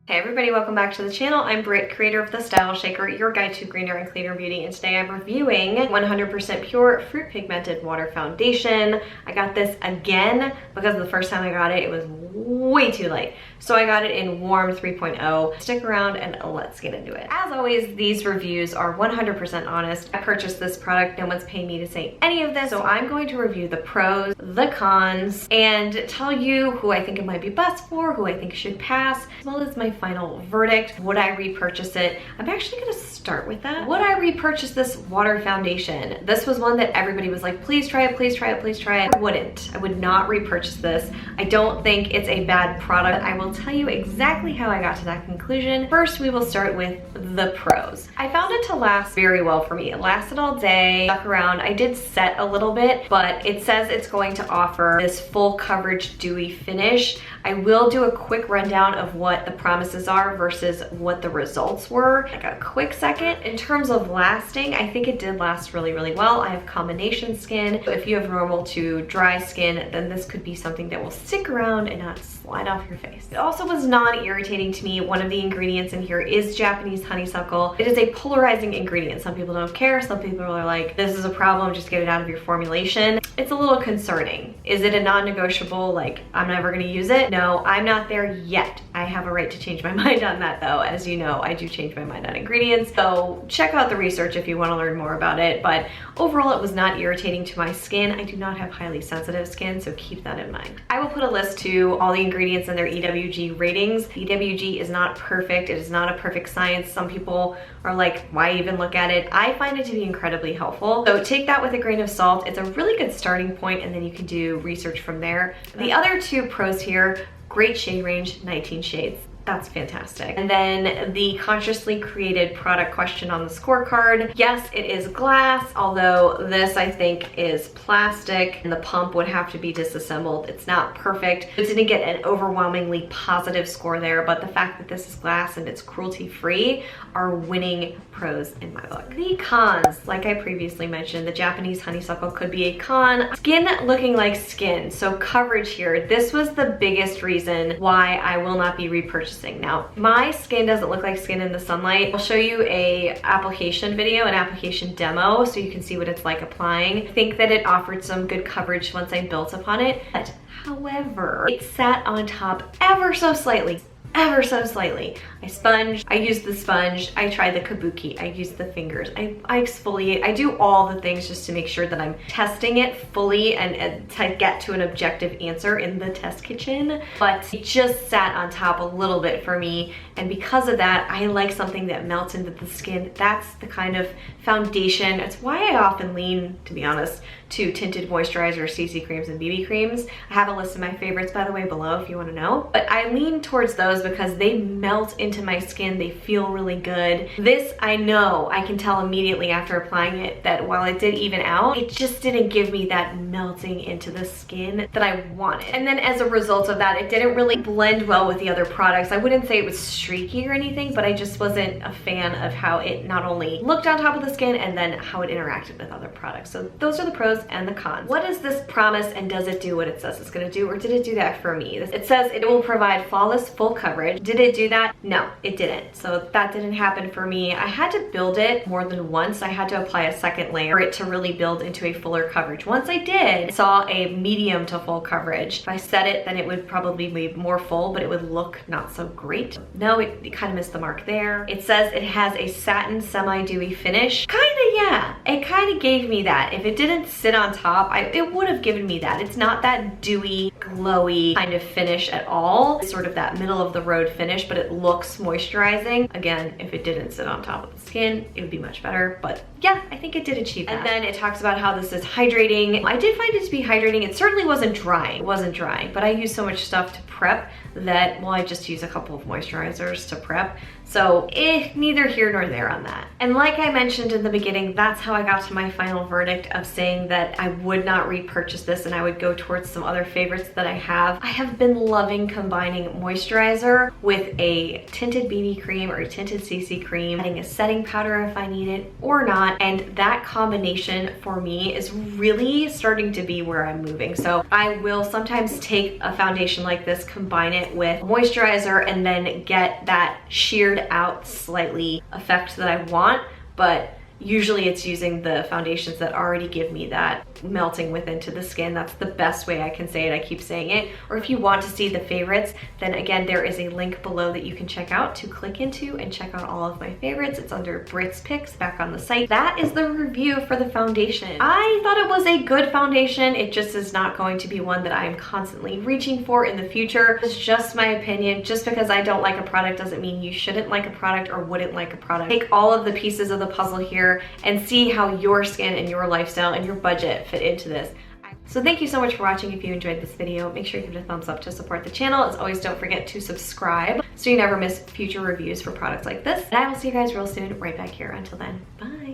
Hey everybody, welcome back to the channel. I'm Britt, creator of the Style Shaker, your guide to greener and cleaner beauty, and today I'm reviewing 100% pure fruit pigmented water foundation. I got this again because the first time I got it, it was way too light. So I got it in warm 3.0. Stick around and let's get into it. As always, these reviews are 100% honest. I purchased this product, no one's paying me to say any of this, so I'm going to review the pros, the cons, and tell you who I think it might be best for, who I think should pass, as well as my final verdict. Would I repurchase it? I'm actually gonna start with that. Would I repurchase this water foundation? This was one that everybody was like, please try it, please try it, please try it. I wouldn't. I would not repurchase this. I don't think it's a bad product. I will tell you exactly how I got to that conclusion. First, we will start with the pros. I found it to last very well for me. It lasted all day, stuck around. I did set a little bit, but it says it's going to offer this full coverage dewy finish. I will do a quick rundown of what the promises are versus what the results were. Like a quick second. In terms of lasting, I think it did last really, really well. I have combination skin. If you have normal to dry skin, then this could be something that will stick around and not slide off your face. It also was non-irritating to me. One of the ingredients in here is Japanese honeysuckle. It is a polarizing ingredient. Some people don't care. Some people are like, this is a problem, just get it out of your formulation. It's a little concerning. Is it a non-negotiable, like I'm never gonna use it? No, I'm not there yet. I have a right to change my mind on that though. As you know, I do change my mind on ingredients. So check out the research if you wanna learn more about it. But overall, it was not irritating to my skin. I do not have highly sensitive skin, so keep that in mind. I will put a list to all the ingredients and their EWG ratings. EWG is not perfect. It is not a perfect science. Some people are like, why even look at it? I find it to be incredibly helpful. So take that with a grain of salt. It's a really good starting point, and then you can do research from there. The other two pros here, great shade range, 19 shades. That's fantastic. And then the consciously created product question on the scorecard. Yes, it is glass, although this I think is plastic and the pump would have to be disassembled. It's not perfect. It didn't get an overwhelmingly positive score there, but the fact that this is glass and it's cruelty-free are winning pros in my book. The cons, like I previously mentioned, the Japanese honeysuckle could be a con. Skin looking like skin, so coverage here. This was the biggest reason why I will not be repurchasing. Now, my skin doesn't look like skin in the sunlight. I'll show you a application video, an application demo, so you can see what it's like applying. I think that it offered some good coverage once I built upon it, but however, it sat on top ever so slightly. Ever so slightly. I sponged, I used the sponge, I tried the kabuki, I used the fingers, I exfoliate, I do all the things just to make sure that I'm testing it fully and to get to an objective answer in the test kitchen. But it just sat on top a little bit for me, and because of that, I like something that melts into the skin. That's the kind of foundation. It's why I often lean, to be honest, to tinted moisturizer, CC creams, and BB creams. I have a list of my favorites, by the way, below if you want to know. But I lean towards those because they melt into my skin. They feel really good. This, I know, I can tell immediately after applying it that while it did even out, it just didn't give me that melting into the skin that I wanted. And then as a result of that, it didn't really blend well with the other products. I wouldn't say it was streaky or anything, but I just wasn't a fan of how it not only looked on top of the skin and then how it interacted with other products. So those are the pros and the cons. What does this promise, and does it do what it says it's gonna do, or did it do that for me? It says it will provide flawless full coverage. Did it do that? No, it didn't. So that didn't happen for me. I had to build it more than once. I had to apply a second layer for it to really build into a fuller coverage. Once I did, I saw a medium to full coverage. If I set it, then it would probably be more full, but it would look not so great. No, it kind of missed the mark there. It says it has a satin semi-dewy finish. Kinda, yeah. It kind of gave me that. If it didn't sit on top, it would have given me that. It's not that dewy, glowy kind of finish at all. It's sort of that middle of the road finish, but it looks moisturizing. Again, if it didn't sit on top of the skin, it would be much better. But yeah, I think it did achieve that. And then it talks about how this is hydrating. I did find it to be hydrating. It certainly wasn't drying. It wasn't drying, but I used so much stuff to prep that, well, I just use a couple of moisturizers to prep. So neither here nor there on that. And like I mentioned in the beginning, that's how I got to my final verdict of saying that I would not repurchase this and I would go towards some other favorites that I have. I have been loving combining moisturizer with a tinted BB cream or a tinted CC cream, adding a setting powder if I need it or not. want, and that combination for me is really starting to be where I'm moving. So I will sometimes take a foundation like this, combine it with moisturizer, and then get that sheared out slightly effect that I want, but usually it's using the foundations that already give me that melting within to the skin. That's the best way I can say it. I keep saying it. Or if you want to see the favorites, then again, there is a link below that you can check out to click into and check out all of my favorites. It's under Britt's picks back on the site. That is the review for the foundation. I thought it was a good foundation. It just is not going to be one that I'm constantly reaching for in the future. It's just my opinion. Just because I don't like a product doesn't mean you shouldn't like a product or wouldn't like a product. Take all of the pieces of the puzzle here and see how your skin and your lifestyle and your budget fit into this. So thank you so much for watching. If you enjoyed this video, make sure you give it a thumbs up to support the channel. As always, don't forget to subscribe so you never miss future reviews for products like this. And I will see you guys real soon right back here. Until then, bye.